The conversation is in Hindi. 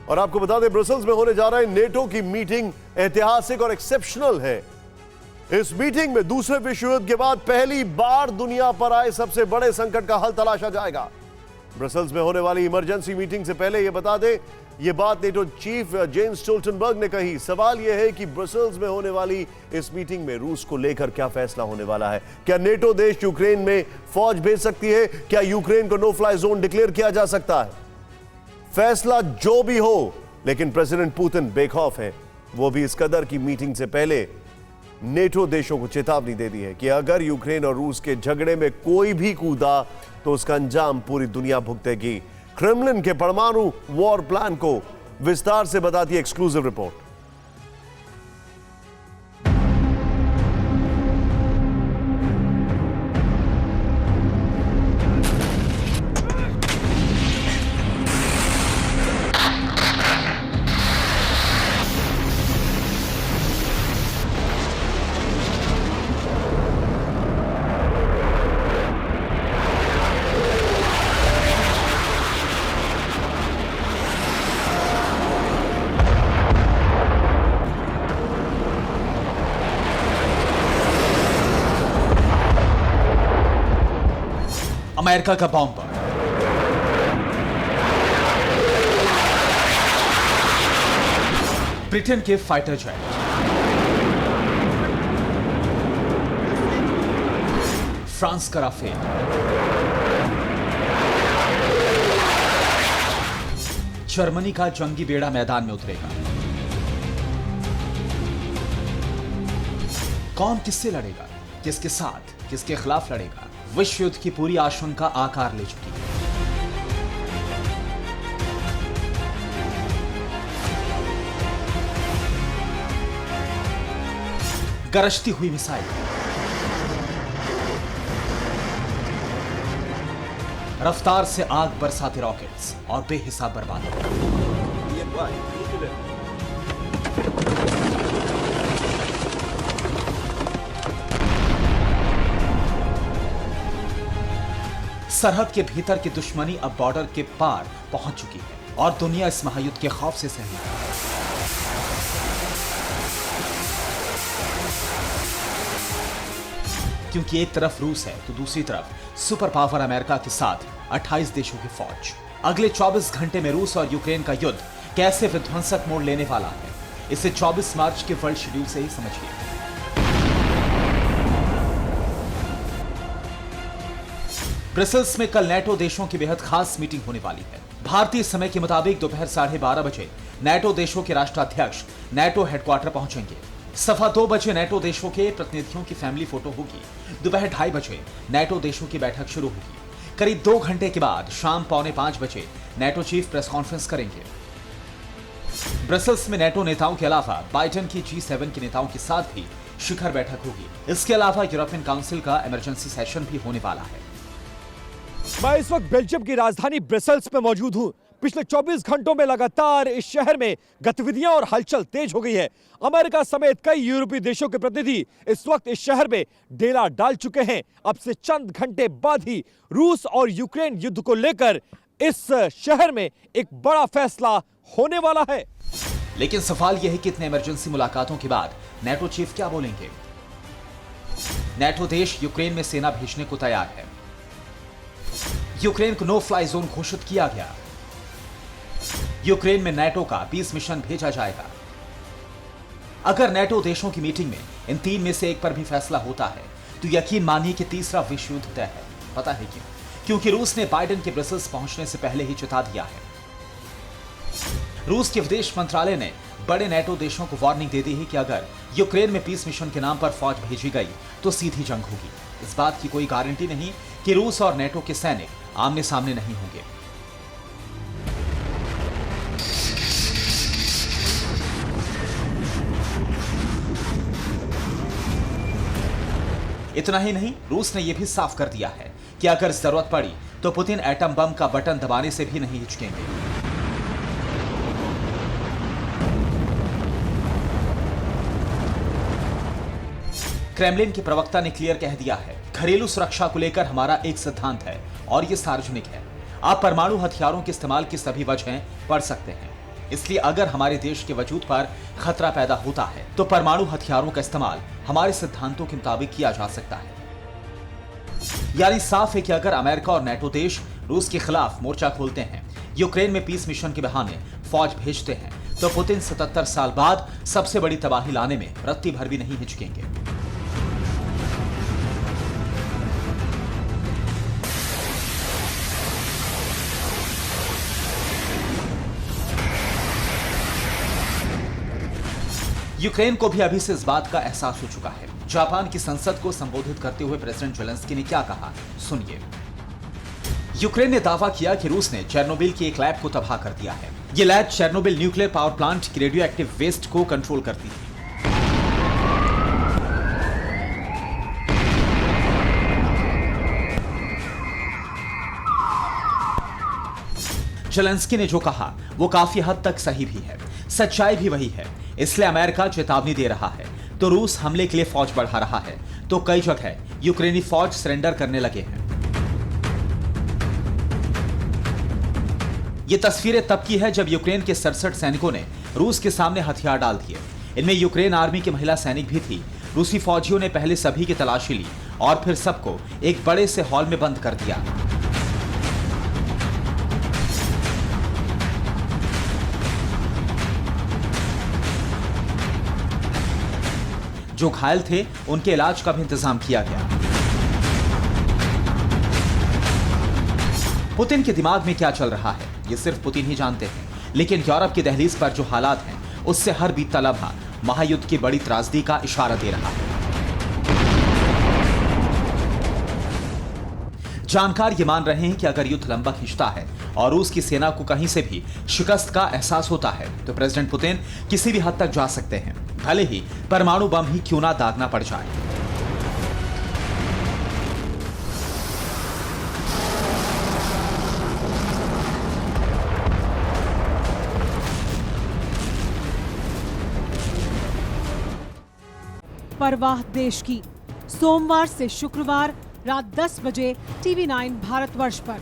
और आपको बता दें, ब्रसेल्स में होने जा रहा है नेटो की मीटिंग ऐतिहासिक और एक्सेप्शनल है। इस मीटिंग में दूसरे विश्व युद्ध के बाद पहली बार दुनिया पर आए सबसे बड़े संकट का हल तलाशा जाएगा। ब्रसेल्स में होने वाली इमरजेंसी मीटिंग से पहले यह बता दें, यह बात नेटो चीफ जेन्स स्टोल्टनबर्ग ने कही। सवाल यह है कि ब्रसेल्स में होने वाली इस मीटिंग में रूस को लेकर क्या फैसला होने वाला है। क्या नेटो देश यूक्रेन में फौज भेज सकती है? क्या यूक्रेन को नो फ्लाई जोन डिक्लेयर किया जा सकता है? फैसला जो भी हो, लेकिन प्रेसिडेंट पुतिन बेखौफ है। वो भी इस कदर की मीटिंग से पहले नेटो देशों को चेतावनी दे दी है कि अगर यूक्रेन और रूस के झगड़े में कोई भी कूदा तो उसका अंजाम पूरी दुनिया भुगतेगी। क्रेमलिन के परमाणु वॉर प्लान को विस्तार से बताती है एक्सक्लूसिव रिपोर्ट। अमेरिका का बॉम्बर, ब्रिटेन के फाइटर जेट, फ्रांस का राफेल, जर्मनी का जंगी बेड़ा मैदान में उतरेगा। कौन किससे लड़ेगा, किसके साथ, किसके खिलाफ लड़ेगा? विश्व युद्ध की पूरी आशंका आकार ले चुकी है। गरजती हुई मिसाइल, रफ्तार से आग बरसाते रॉकेट्स और बेहिसाब बर्बादी। सरहद के भीतर की दुश्मनी अब बॉर्डर के पार पहुंच चुकी है और दुनिया इस महायुद्ध के खौफ से सहमी है। क्योंकि एक तरफ रूस है तो दूसरी तरफ सुपर पावर अमेरिका के साथ 28 देशों की फौज। अगले 24 घंटे में रूस और यूक्रेन का युद्ध कैसे विध्वंसक मोड़ लेने वाला है, इसे 24 मार्च के वर्ल्ड शेड्यूल से ही समझिए। ब्रसेल्स में कल नेटो देशों की बेहद खास मीटिंग होने वाली है। भारतीय समय के मुताबिक दोपहर 12:30 बजे नेटो देशों के राष्ट्राध्यक्ष नेटो हेडक्वार्टर पहुंचेंगे। 2:15 बजे नेटो देशों के प्रतिनिधियों की फैमिली फोटो होगी। दोपहर 2:30 बजे नेटो देशों की बैठक शुरू होगी। करीब 2 घंटे के बाद शाम 4:45 बजे नेटो चीफ प्रेस कॉन्फ्रेंस करेंगे। ब्रसेल्स में नेटो नेताओं के अलावा बाइडेन की G7 के नेताओं के साथ भी शिखर बैठक होगी। इसके अलावा यूरोपियन काउंसिल का इमरजेंसी सेशन भी होने वाला है। मैं इस वक्त बेल्जियम की राजधानी ब्रसेल्स में मौजूद हूं। पिछले 24 घंटों में लगातार इस शहर में गतिविधियां और हलचल तेज हो गई है। अमेरिका समेत कई यूरोपीय देशों के प्रतिनिधि इस वक्त इस शहर में डेरा डाल चुके हैं। अब से चंद घंटे बाद ही रूस और यूक्रेन युद्ध को लेकर इस शहर में एक बड़ा फैसला होने वाला है। लेकिन सवाल यह है कि इतने इमरजेंसी मुलाकातों के बाद नेटो चीफ क्या बोलेंगे? नेटो देश यूक्रेन में सेना भेजने को तैयार है। यूक्रेन को नो फ्लाई जोन घोषित किया गया। यूक्रेन में नेटो का 20 मिशन भेजा जाएगा। अगर नेटो देशों की मीटिंग में इन 3 में से एक पर भी फैसला होता है तो यकीन मानिए कि तीसरा विश्व युद्ध तय है। पता है क्यों? क्योंकि रूस ने बाइडेन के ब्रसेल्स पहुंचने से पहले ही चेता दिया है। रूस के विदेश मंत्रालय ने बड़े नेटो देशों को वार्निंग दे दी है कि अगर यूक्रेन में पीस मिशन के नाम पर फौज भेजी गई तो सीधी जंग होगी। इस बात की कोई गारंटी नहीं कि रूस और नेटो के सैनिक आमने सामने नहीं होंगे। इतना ही नहीं, रूस ने यह भी साफ कर दिया है कि अगर जरूरत पड़ी तो पुतिन एटम बम का बटन दबाने से भी नहीं हिचकेंगे। क्रेमलिन के प्रवक्ता ने क्लियर कह दिया है, घरेलू सुरक्षा को लेकर हमारा एक सिद्धांत है और यह सार्वजनिक है। आप परमाणु हथियारों के इस्तेमाल की सभी वजहें पढ़ सकते हैं। इसलिए अगर हमारे देश के वजूद पर खतरा पैदा होता है तो परमाणु हथियारों का इस्तेमाल हमारे सिद्धांतों के मुताबिक किया जा सकता है। यानी साफ है कि अगर अमेरिका और नेटो देश रूस के खिलाफ मोर्चा खोलते हैं, यूक्रेन में पीस मिशन के बहाने फौज भेजते हैं, तो पुतिन 77 साल बाद सबसे बड़ी तबाही लाने में रत्ती भर भी नहीं हिचकेंगे। यूक्रेन को भी अभी से इस बात का एहसास हो चुका है। जापान की संसद को संबोधित करते हुए प्रेसिडेंट जेलेंस्की ने क्या कहा, सुनिए। यूक्रेन ने दावा किया कि रूस ने चेर्नोबिल की एक लैब को तबाह कर दिया है। ये lab Chernobyl nuclear power plant की रेडियो एक्टिव वेस्ट को कंट्रोल करती थी। जेलेंस्की ने जो कहा वो काफी हद तक सही भी है, सच्चाई भी वही है। इसलिए अमेरिका चेतावनी दे रहा है तो रूस हमले के लिए फौज बढ़ा रहा है, तो कई जगह यूक्रेनी फौज सरेंडर करने लगे हैं। ये तस्वीरें तब की है जब यूक्रेन के 67 सैनिकों ने रूस के सामने हथियार डाल दिए। इनमें यूक्रेन आर्मी की महिला सैनिक भी थी। रूसी फौजियों ने पहले सभी की तलाशी ली और फिर सबको एक बड़े से हॉल में बंद कर दिया। जो घायल थे उनके इलाज का भी इंतजाम किया गया। पुतिन के दिमाग में क्या चल रहा है ये सिर्फ पुतिन ही जानते हैं, लेकिन यूरोप की दहलीज पर जो हालात हैं उससे हर बीतता लम्हा महायुद्ध की बड़ी त्रासदी का इशारा दे रहा है। जानकार ये मान रहे हैं कि अगर युद्ध लंबा खिंचता है और रूस की सेना को कहीं से भी शिकस्त का एहसास होता है तो प्रेसिडेंट पुतिन किसी भी हद तक जा सकते हैं, भले ही परमाणु बम ही क्यों ना दागना पड़ जाए। परवाह देश की, सोमवार से शुक्रवार रात 10 बजे TV9 भारतवर्ष पर।